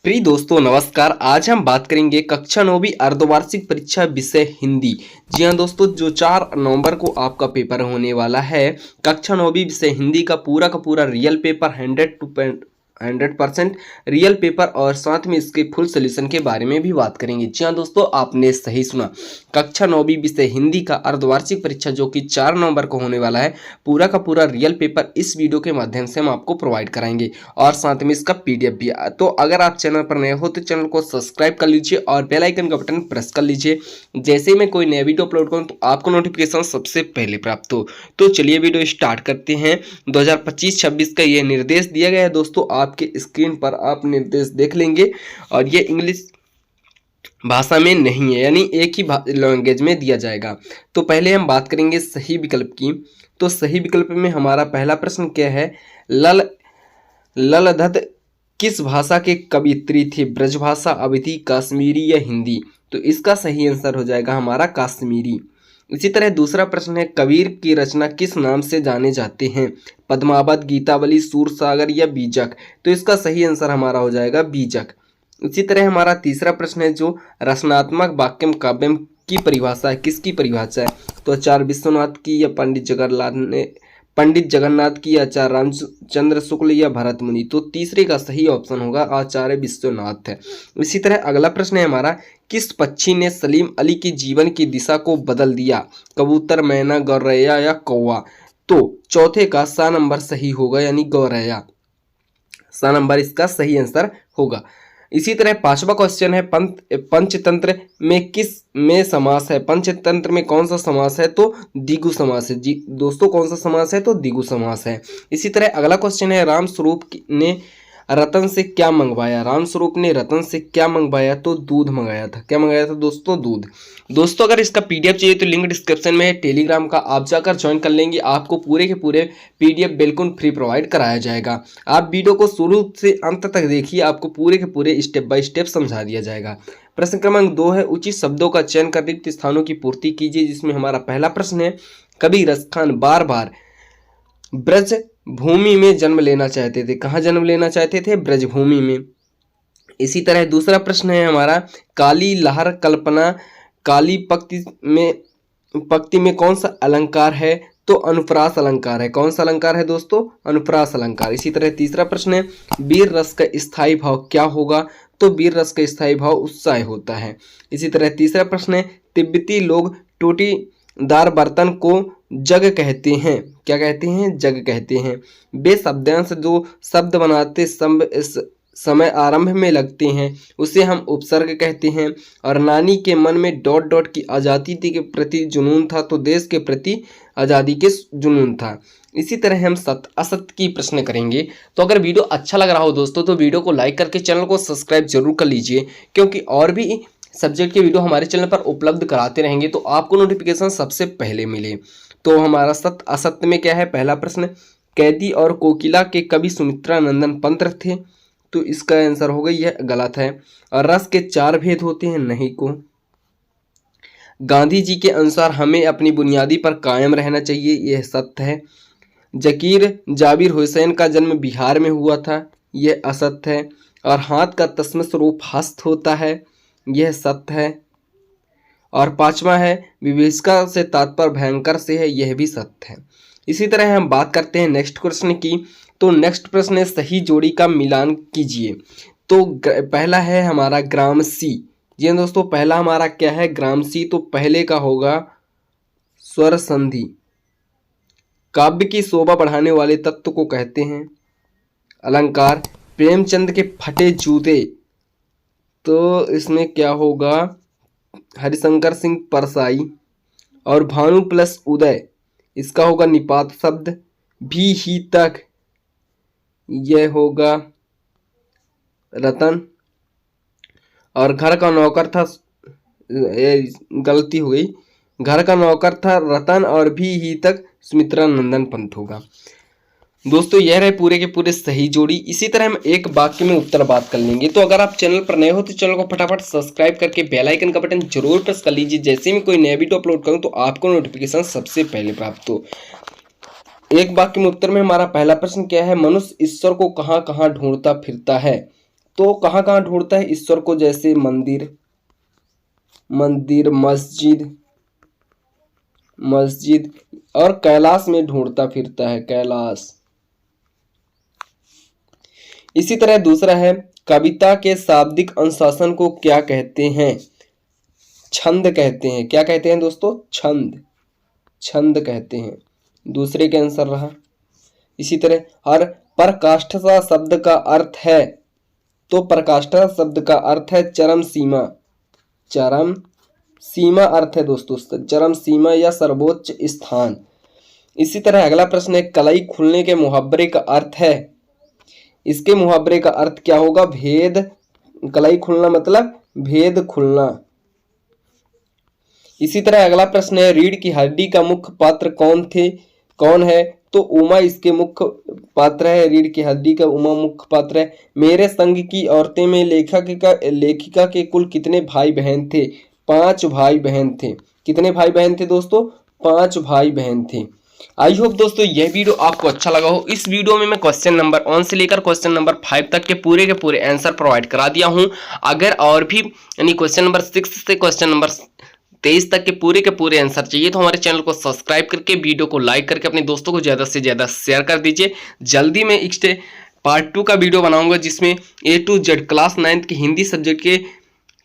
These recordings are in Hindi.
प्रिय दोस्तों नमस्कार। आज हम बात करेंगे कक्षा 9वीं अर्धवार्षिक परीक्षा विषय हिंदी। जी हाँ दोस्तों, जो 4 नवंबर को आपका पेपर होने वाला है कक्षा 9वीं विषय हिंदी का पूरा रियल पेपर 100% रियल पेपर और साथ में इसके फुल सोल्यूशन के बारे में भी बात करेंगे। जी हाँ दोस्तों, आपने सही सुना। कक्षा 9वीं विषय हिंदी का अर्धवार्षिक परीक्षा जो कि 4 नवंबर को होने वाला है, पूरा का पूरा रियल पेपर इस वीडियो के माध्यम से हम आपको प्रोवाइड कराएंगे और साथ में इसका पीडीएफ भी। तो अगर आप चैनल पर नए हो तो चैनल को सब्सक्राइब कर लीजिए और बेल आइकन का बटन प्रेस कर लीजिए। जैसे ही मैं कोई नया वीडियो अपलोड करूं तो आपको नोटिफिकेशन सबसे पहले प्राप्त हो। तो चलिए वीडियो स्टार्ट करते हैं। 2025-26 का ये निर्देश दिया गया है दोस्तों, आपके स्क्रीन पर आप निर्देश देख लेंगे और ये इंग्लिश भाषा में नहीं है, यानी एक ही लैंग्वेज में दिया जाएगा। तो पहले हम बात करेंगे सही विकल्प की। तो सही विकल्प में हमारा पहला प्रश्न क्या है, ललधत किस भाषा के कवियत्री थी? ब्रजभाषा, अवधी, कश्मीरी या हिंदी? तो इसका सही आंसर हो जाएगा हमारा कश्मीरी। इसी तरह दूसरा प्रश्न है, कबीर की रचना किस नाम से जाने जाते हैं? पद्मावत, गीतावली, सूरसागर या बीजक? तो इसका सही आंसर हमारा हो जाएगा बीजक। इसी तरह हमारा तीसरा प्रश्न है, जो रचनात्मक वाक्यम काव्यम की परिभाषा है, किसकी परिभाषा है? तो आचार्य विश्वनाथ की या पंडित जगन्नाथ की, आचार्य रामचंद्र शुक्ल या भरत मुनि? तो तीसरे का सही ऑप्शन होगा आचार्य विश्वनाथ है। इसी तरह अगला प्रश्न है हमारा, किस पक्षी ने सलीम अली की जीवन की दिशा को बदल दिया? कबूतर, मैना, गौरैया या कौवा? तो चौथे का सा नंबर सही होगा, यानी गौरैया। सा नंबर इसका सही आंसर होगा। इसी तरह पांचवा क्वेश्चन है, पंचतंत्र में किस में समास है? पंचतंत्र में कौन सा समास है? तो द्विगु समास है। जी दोस्तों, कौन सा समास है? तो द्विगु समास है। इसी तरह अगला क्वेश्चन है, राम स्वरूप ने रतन से क्या मंगवाया? राम स्वरूप ने रतन से क्या मंगवाया? तो दूध मंगाया था। क्या मंगाया था दोस्तों? दूध। दोस्तों अगर इसका पीडीएफ चाहिए तो लिंक डिस्क्रिप्शन में है टेलीग्राम का, आप जाकर ज्वाइन कर लेंगे। आपको पूरे के पूरे पीडीएफ बिल्कुल फ्री प्रोवाइड कराया जाएगा। आप वीडियो को शुरू से अंत तक देखिए, आपको पूरे के पूरे स्टेप बाय स्टेप समझा दिया जाएगा। प्रश्न क्रमांक 2 है, उचित शब्दों का चयन कर रिक्त स्थानों की पूर्ति कीजिए। जिसमें हमारा पहला प्रश्न है, कवि रसखान बार बार ब्रज भूमि में जन्म लेना चाहते थे। कहाँ जन्म लेना चाहते थे? ब्रजभूमि में। इसी तरह दूसरा प्रश्न है हमारा, काली लहर कल्पना काली पंक्ति में कौन सा अलंकार है? तो अनुप्रास अलंकार है। कौन सा अलंकार है दोस्तों? अनुप्रास अलंकार। इसी तरह तीसरा प्रश्न है, वीर रस का स्थायी भाव क्या होगा? तो वीर रस का स्थायी भाव उत्साह होता है। इसी तरह तीसरा प्रश्न है, तिब्बती लोग टोटीदार बर्तन को जग कहते हैं। क्या कहते हैं? जग कहते हैं। वे शब्दांश जो शब्द बनाते समय आरंभ में लगते हैं उसे हम उपसर्ग कहते हैं। और नानी के मन में डॉट डॉट की आज़ादी के प्रति जुनून था, तो देश के प्रति आज़ादी के जुनून था। इसी तरह हम सत्य असत्य की प्रश्न करेंगे। तो अगर वीडियो अच्छा लग रहा हो दोस्तों तो वीडियो को लाइक करके चैनल को सब्सक्राइब जरूर कर लीजिए, क्योंकि और भी सब्जेक्ट के वीडियो हमारे चैनल पर उपलब्ध कराते रहेंगे तो आपको नोटिफिकेशन सबसे पहले मिले। तो हमारा सत्य असत्य में क्या है? पहला प्रश्न, कैदी और कोकिला के कवि सुमित्रा नंदन पंत थे। तो इसका आंसर होगा यह गलत है। और रस के 4 भेद होते हैं, नहीं को। गांधी जी के अनुसार हमें अपनी बुनियादी पर कायम रहना चाहिए, यह सत्य है। जाबिर हुसैन का जन्म बिहार में हुआ था, यह असत्य है। और हाथ का तस्मस रूप हस्त होता है, यह सत्य है। और पांचवा है, विभीषिका से तात्पर्य भयंकर से है, यह भी सत्य है। इसी तरह हम बात करते हैं नेक्स्ट प्रश्न की। तो नेक्स्ट प्रश्न है, सही जोड़ी का मिलान कीजिए। तो पहला है हमारा ग्रामसी। जी दोस्तों, पहला हमारा क्या है? ग्रामसी। तो पहले का होगा स्वर संधि। काव्य की शोभा बढ़ाने वाले तत्व को कहते हैं अलंकार। प्रेमचंद के फटे जूते, तो इसमें क्या होगा? हरिशंकर सिंह परसाई। और भानु प्लस उदय, इसका होगा निपात शब्द। भी ही तक, यह होगा रतन। और घर का नौकर था, गलती हो गई, घर का नौकर था रतन और भी ही तक सुमित्रा नंदन पंत होगा। दोस्तों यह रहे पूरे के पूरे सही जोड़ी। इसी तरह हम एक वाक्य में उत्तर बात कर लेंगे। तो अगर आप चैनल पर नए हो तो चैनल को फटाफट सब्सक्राइब करके बेल आइकन का बटन जरूर प्रेस कर लीजिए। जैसे ही मैं कोई नया वीडियो अपलोड करूं तो आपको नोटिफिकेशन सबसे पहले प्राप्त हो। एक वाक्य में उत्तर में हमारा पहला प्रश्न क्या है? मनुष्य ईश्वर को कहाँ कहाँ ढूंढता फिरता है? तो कहाँ कहाँ ढूंढता है ईश्वर को? जैसे मंदिर, मंदिर, मस्जिद, मस्जिद और कैलाश में ढूंढता फिरता है, कैलाश। इसी तरह दूसरा है, कविता के शाब्दिक अनुशासन को क्या कहते हैं? छंद कहते हैं। क्या कहते हैं दोस्तों? छंद, छंद कहते हैं। दूसरे के आंसर रहा। इसी तरह, और पराकाष्ठा शब्द का अर्थ है, तो पराकाष्ठा शब्द का अर्थ है चरम सीमा, चरम सीमा अर्थ है दोस्तों, चरम सीमा या सर्वोच्च स्थान। इसी तरह अगला प्रश्न है, कलई खुलने के मुहावरे का अर्थ है, इसके मुहावरे का अर्थ क्या होगा? भेद, कलई खुलना मतलब भेद खुलना। इसी तरह अगला प्रश्न है, रीढ़ की हड्डी का मुख्य पात्र कौन है? तो उमा इसके मुख्य पात्र है, रीढ़ की हड्डी का उमा मुख्य पात्र है। मेरे संग की औरतें में लेखिका के कुल कितने भाई बहन थे? 5 भाई बहन थे। कितने भाई बहन थे दोस्तों? 5 भाई बहन थे। आई होप दोस्तों यह वीडियो आपको अच्छा लगा हो। इस वीडियो में मैं क्वेश्चन नंबर 1 से लेकर क्वेश्चन नंबर 5 तक के पूरे आंसर प्रोवाइड करा दिया हूं। अगर और भी यानी क्वेश्चन नंबर 6 से क्वेश्चन नंबर 23 तक के पूरे आंसर चाहिए तो हमारे चैनल को सब्सक्राइब करके वीडियो को लाइक करके अपने दोस्तों को ज़्यादा से ज़्यादा शेयर कर दीजिए। जल्दी मैं पार्ट 2 का वीडियो बनाऊंगा जिसमें A to Z class 9th के हिंदी सब्जेक्ट के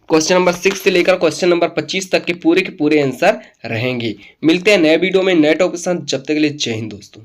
क्वेश्चन नंबर 6 से लेकर क्वेश्चन नंबर 25 तक के पूरे आंसर रहेंगे। मिलते हैं नए वीडियो में नए टॉपिक के साथ। जब तक के लिए जय हिंद दोस्तों।